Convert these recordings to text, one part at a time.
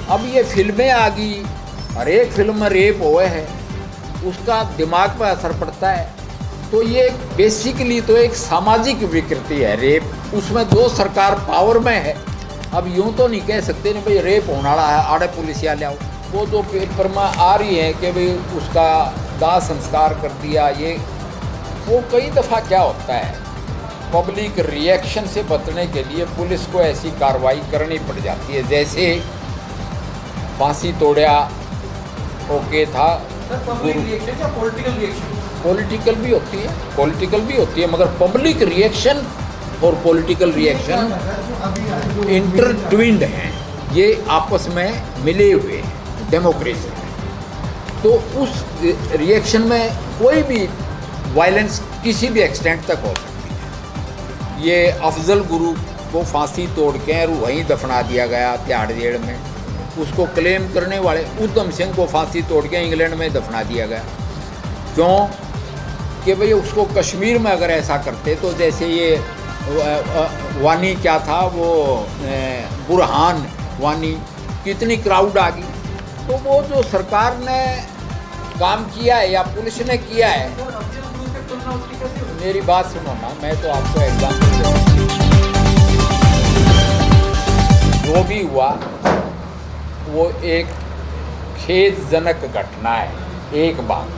अब ये फिल्में आ गई, हर एक फिल्म में रेप हुए है, उसका दिमाग पर असर पड़ता है। तो ये बेसिकली तो एक सामाजिक विकृति है रेप, उसमें जो सरकार पावर में है। अब यूँ तो नहीं कह सकते नहीं भाई रेप होने वाला है आड़े पुलिसिया ले आओ। वो जो पेपर में आ रही है कि भाई उसका दाह संस्कार कर दिया, ये वो कई दफ़ा क्या होता है, पब्लिक रिएक्शन से बचने के लिए पुलिस को ऐसी कार्रवाई करनी पड़ जाती है। जैसे फांसी तोड़ा ओके था, पॉलिटिकल भी होती है, पॉलिटिकल भी होती है, मगर पब्लिक रिएक्शन और पॉलिटिकल रिएक्शन इंटरट्विन्ड हैं, ये आपस में मिले हुए हैं डेमोक्रेसी में। तो उस रिएक्शन में कोई भी वायलेंस किसी भी एक्सटेंट तक हो सकती है। ये अफजल गुरु को फांसी तोड़ के वहीं दफना दिया गया तिहाड़ जेल में। उसको क्लेम करने वाले उधम सिंह को फांसी तोड़ के इंग्लैंड में दफना दिया गया। क्यों कि भाई उसको कश्मीर में अगर ऐसा करते तो जैसे ये वानी क्या था वो बुरहान वानी, कितनी क्राउड आ गई। तो वो जो सरकार ने काम किया है या पुलिस ने किया है, मेरी बात सुनो ना, मैं तो आपको एग्जाम्पल दूँ। जो भी हुआ वो एक खेदजनक घटना है, एक बात।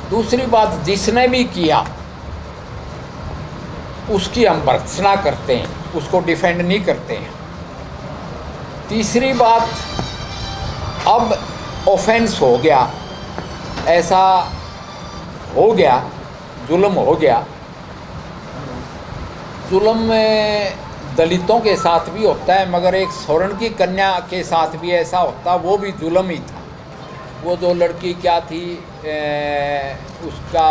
दूसरी बात, जिसने भी किया उसकी हम भर्त्सना करते हैं, उसको डिफेंड नहीं करते हैं। तीसरी बात, अब ऑफेंस हो गया, ऐसा हो गया, जुल्म हो गया। जुल्म में दलितों के साथ भी होता है, मगर एक स्वर्ण की कन्या के साथ भी ऐसा होता, वो भी जुल्म ही था। वो जो लड़की क्या थी, उसका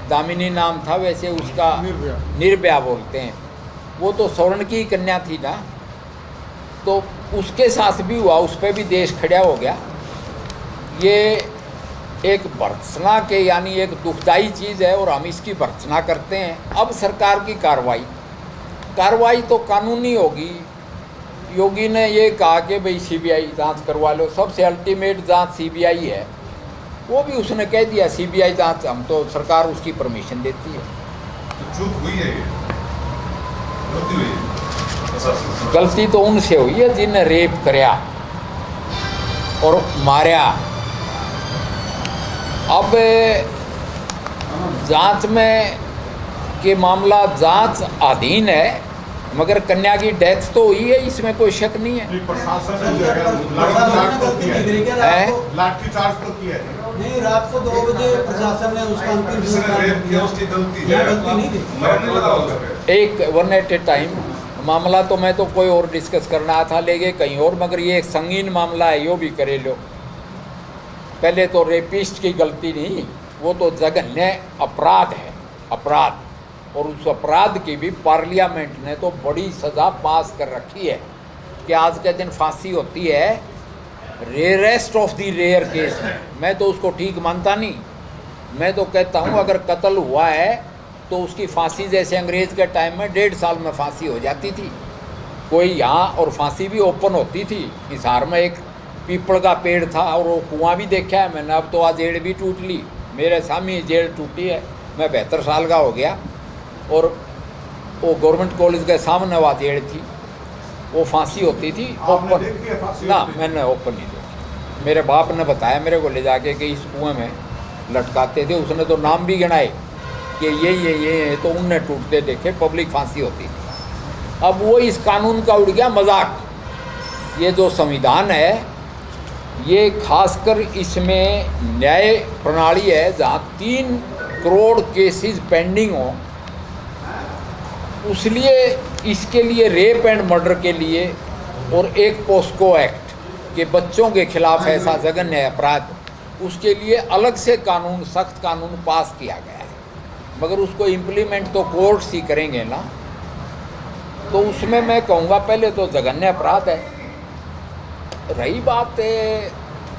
दामिनी नाम था, वैसे उसका निर्भया बोलते हैं, वो तो स्वर्ण की कन्या थी ना, तो उसके साथ भी हुआ, उस पर भी देश खड़ा हो गया। ये एक भर्त्सना के यानी एक दुखदाई चीज़ है और हम इसकी भर्त्सना करते हैं। अब सरकार की कार्रवाई तो कानूनी होगी। योगी ने ये कहा कि भाई सीबीआई जांच करवा लो, सबसे अल्टीमेट जांच सीबीआई है, वो भी उसने कह दिया सीबीआई जांच, हम तो सरकार उसकी परमिशन देती है। तो चूक हुई है, ये गलती हुई है। गलती तो उनसे हुई है जिन्हें रेप कराया और मारा। अब जांच में के मामला जांच अधीन है, मगर कन्या की डेथ तो हुई है, इसमें कोई शक नहीं है। प्रशासन ने लाठी चार्ज तो किया है। नहीं, रात को 2 बजे प्रशासन ने उसका अंतिम संस्कार उसकी गलती है। एक वन एट ए टाइम मामला तो मैं तो कोई और डिस्कस करना था, ले गए कहीं और, मगर ये एक संगीन मामला है, यो भी करे लो। पहले तो रेपिस्ट की गलती नहीं, वो तो जघन्य अपराध है, अपराध। और उस अपराध की भी पार्लियामेंट ने तो बड़ी सज़ा पास कर रखी है कि आज के दिन फांसी होती है rarest of the rare case में। मैं तो उसको ठीक मानता नहीं, मैं तो कहता हूँ अगर कत्ल हुआ है तो उसकी फांसी जैसे अंग्रेज़ के टाइम में 1.5 साल में फांसी हो जाती थी कोई यहाँ, और फांसी भी ओपन होती थी। हिसार में एक पीपल का पेड़ था और वो कुआं भी देखा है मैंने। अब तो आज जेड़ भी टूट ली, मेरे सामने जेड़ टूटी है, मैं 72 साल का हो गया। और वो गवर्नमेंट कॉलेज के सामने वहाँ जेड़ थी, वो फांसी होती थी ओपन ना, मैंने ओपन नहीं देखी। मेरे बाप ने बताया मेरे को ले जाके कि इस कुएं में लटकाते थे, उसने तो नाम भी गिनाए कि ये तो उनने टूटते देखे, पब्लिक फांसी होती थी। अब वो इस कानून का उड़ गया मजाक। ये जो संविधान है, ये खासकर इसमें न्याय प्रणाली है जहाँ 3 करोड़ केसेस पेंडिंग हो, उसलिए इसके लिए रेप एंड मर्डर के लिए और एक पोस्को एक्ट के बच्चों के खिलाफ ऐसा जघन्य अपराध, उसके लिए अलग से कानून, सख्त कानून पास किया गया है, मगर उसको इम्प्लीमेंट तो कोर्ट्स ही करेंगे ना। तो उसमें मैं कहूँगा पहले तो जघन्य अपराध है। रही बात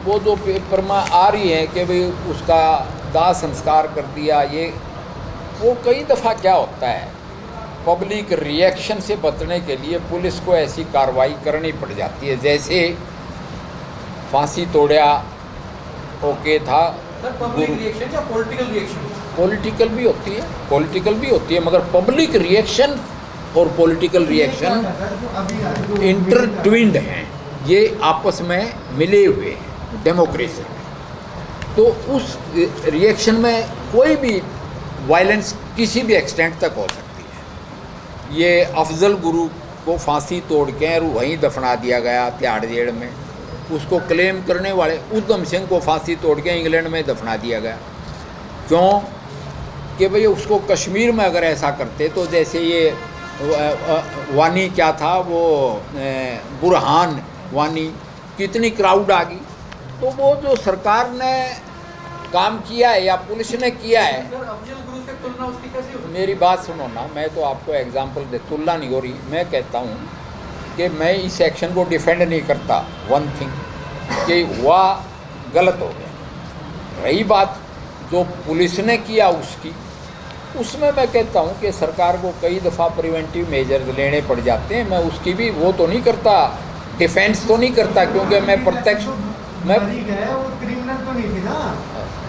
वो जो पेपर में आ रही है कि भाई उसका दाह संस्कार कर दिया, ये वो कई दफ़ा क्या होता है, पब्लिक रिएक्शन से बचने के लिए पुलिस को ऐसी कार्रवाई करनी पड़ जाती है। जैसे फांसी तोड़ा ओके था। सर पब्लिक रिएक्शन या पॉलिटिकल रिएक्शन? पॉलिटिकल भी होती है, पॉलिटिकल भी होती है, मगर पब्लिक रिएक्शन और पॉलिटिकल रिएक्शन इंटरट्विन्ड हैं, ये आपस में मिले हुए हैं डेमोक्रेसी में। तो उस रिएक्शन में कोई भी वायलेंस किसी भी एक्सटेंट तक हो सकती है। ये अफजल गुरु को फांसी तोड़ के वहीं दफना दिया गया तिहाड़ जेल में। उसको क्लेम करने वाले उधम सिंह को फांसी तोड़ के इंग्लैंड में दफना दिया गया। क्यों? कि भाई उसको कश्मीर में अगर ऐसा करते तो जैसे ये वानी क्या था वो बुरहान वानी, कितनी क्राउड आ गई। तो वो जो सरकार ने काम किया है या पुलिस ने किया है। सर अफजल गुरु से तुलना उसकी कैसी होगी? मेरी बात सुनो ना, मैं तो आपको एग्जांपल दे, तुलना नहीं हो रही। मैं कहता हूँ कि मैं इस एक्शन को डिफेंड नहीं करता, वन थिंग कि वह गलत हो गया। रही बात जो पुलिस ने किया उसकी, उसमें मैं कहता हूँ कि सरकार को कई दफ़ा प्रिवेंटिव मेजर्स लेने पड़ जाते हैं। मैं उसकी भी वो तो नहीं करता, डिफेंस तो नहीं करता, क्योंकि मैं प्रत्यक्ष मैं वो क्रिमिनल तो नहीं थी ना,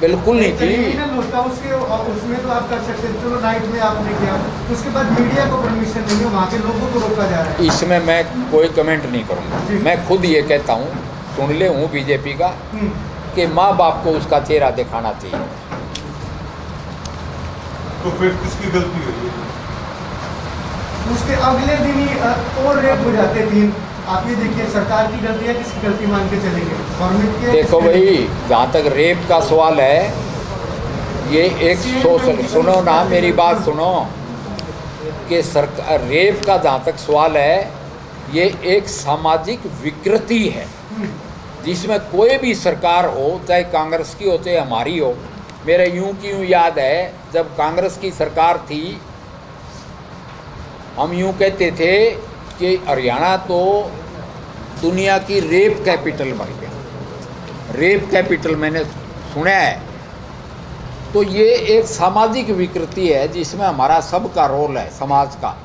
बिल्कुल नहीं थी। क्रिमिनल होता उसके उसमें तो आप कर सकते थे। चलो नाइट में आपने किया, उसके बाद मीडिया को परमिशन नहीं है, वहाँ के लोगों को रोका जा रहा है। इसमें मैं कोई कमेंट नहीं करूँगा। मैं खुद ये कहता हूँ, सुन ले हूँ बीजेपी का, कि माँ बाप को उसका चेहरा दिखाना चाहिए। तो फिर किसकी गलती हुई? उसके अगले दिन ही और रेप हो जाते तीन। आप ये देखिए, सरकार की गलती है, किसकी गलती मान के चलेंगे? गवर्नमेंट की? देखो भाई, जहाँ तक रेप का सवाल है, ये एक सोशल, सुनो ना मेरी बात सुनो, कि सरकार रेप का जहाँ तक सवाल है, ये एक सामाजिक विकृति है जिसमें कोई भी सरकार हो, चाहे कांग्रेस की हो चाहे हमारी हो। मेरे यूं की यूं याद है, जब कांग्रेस की सरकार थी, हम यूं कहते थे कि हरियाणा तो दुनिया की रेप कैपिटल बन गया। रेप कैपिटल मैंने सुना है। तो ये एक सामाजिक विकृति है जिसमें हमारा सबका रोल है, समाज का।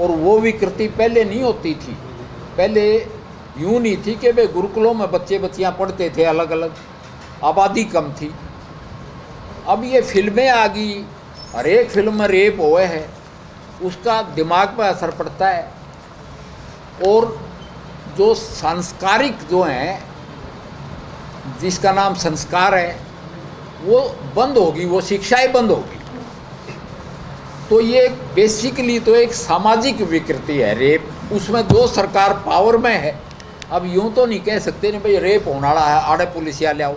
और वो विकृति पहले नहीं होती थी। पहले यूं नहीं थी कि भाई गुरुकुलों में बच्चे बच्चियां पढ़ते थे, अलग अलग, आबादी कम थी। अब ये फिल्में आ गई, हर एक फिल्म में रेप हुए है, उसका दिमाग पर असर पड़ता है। और जो सांस्कारिक जो हैं, जिसका नाम संस्कार है, वो बंद होगी, वो शिक्षाएं बंद होगी। तो ये बेसिकली तो एक सामाजिक विकृति है रेप। उसमें जो सरकार पावर में है, अब यूं तो नहीं कह सकते नहीं भाई रेप होने वाला है, आड़े पुलिसिया ले आओ।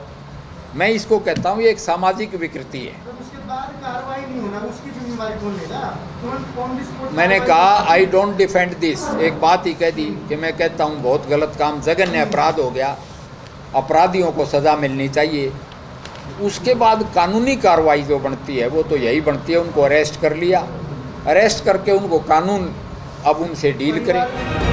मैं इसको कहता हूँ ये एक सामाजिक विकृति है। तो उसके बाद कार्रवाई नहीं होना, उसकी जिम्मेवारी कौन लेगा? कौन मैंने कहा आई डोंट डिफेंड दिस, एक बात ही कह दी कि मैं कहता हूँ बहुत गलत काम, जघन्य अपराध हो गया, अपराधियों को सज़ा मिलनी चाहिए। उसके बाद कानूनी कार्रवाई जो बनती है वो तो यही बनती है, उनको अरेस्ट कर लिया, अरेस्ट करके उनको कानून अब उनसे डील करे।